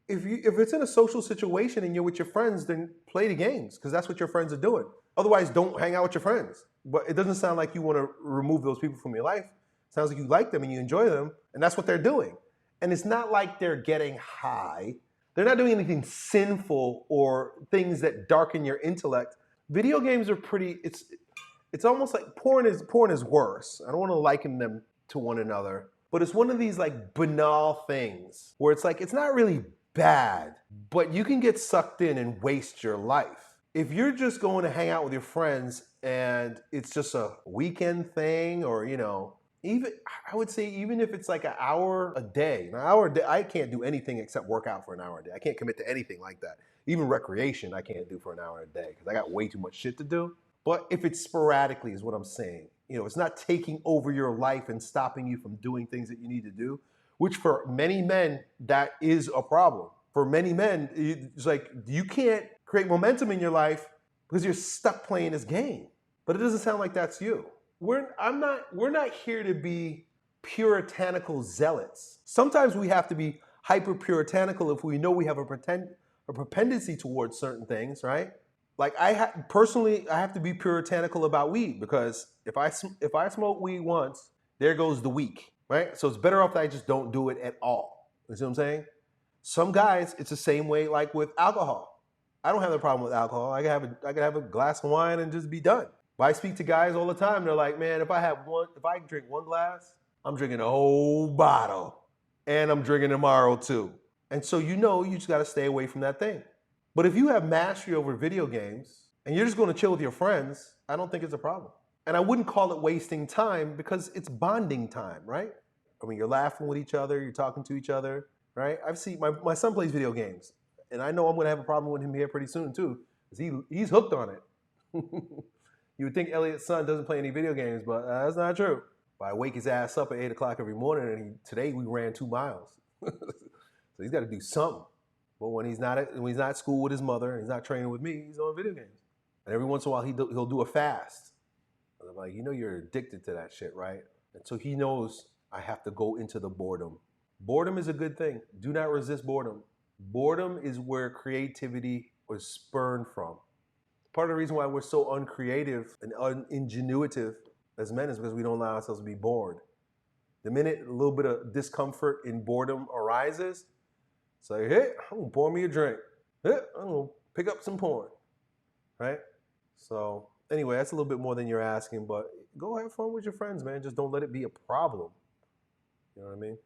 if it's in a social situation and you're with your friends, then play the games because that's what your friends are doing. Otherwise, don't hang out with your friends. But it doesn't sound like you want to remove those people from your life. It sounds like you like them and you enjoy them, and that's what they're doing. And it's not like they're getting high. They're not doing anything sinful or things that darken your intellect. Video games are pretty. It's almost like porn is worse. I don't want to liken them to one another, but it's one of these like banal things where it's like it's not really bad, but you can get sucked in and waste your life. If you're just going to hang out with your friends and it's just a weekend thing, or even I would say even if it's like an hour a day, I can't do anything except work out for an hour a day. I can't commit to anything like that. Even recreation, I can't do for an hour a day because I got way too much shit to do. But if it's sporadically, is what I'm saying. It's not taking over your life and stopping you from doing things that you need to do, which for many men, that is a problem. For many men, it's like you can't create momentum in your life because you're stuck playing this game. But it doesn't sound like that's you. We're not here to be puritanical zealots. Sometimes we have to be hyper puritanical if we know we have a propensity towards certain things, right? Like personally, I have to be puritanical about weed because if I smoke weed once, there goes the week, right? So it's better off that I just don't do it at all. You see what I'm saying? Some guys, it's the same way like with alcohol. I don't have a problem with alcohol. I can have a glass of wine and just be done. But I speak to guys all the time. They're like, man, if I drink one glass, I'm drinking a whole bottle, and I'm drinking tomorrow too. And so you just got to stay away from that thing. But if you have mastery over video games and you're just going to chill with your friends, I don't think it's a problem. And I wouldn't call it wasting time because it's bonding time, right? I mean, you're laughing with each other, you're talking to each other, right? I've seen my son plays video games, and I know I'm going to have a problem with him here pretty soon too, because he's hooked on it. You would think Elliott's son doesn't play any video games, but that's not true. But I wake his ass up at 8 o'clock every morning, and today we ran 2 miles. So he's got to do something. But when he's not at school with his mother and he's not training with me, he's on video games. And every once in a while he'll do a fast. And I'm like, you're addicted to that shit, right? And so he knows I have to go into the boredom. Boredom is a good thing. Do not resist boredom. Boredom is where creativity was spurned from. Part of the reason why we're so uncreative and uningenuitive as men is because we don't allow ourselves to be bored. The minute a little bit of discomfort in boredom arises, it's like, hey, I'm gonna pour me a drink. Hey, I'm gonna pick up some porn, right? So anyway, that's a little bit more than you're asking, but go have fun with your friends, man. Just don't let it be a problem. You know what I mean?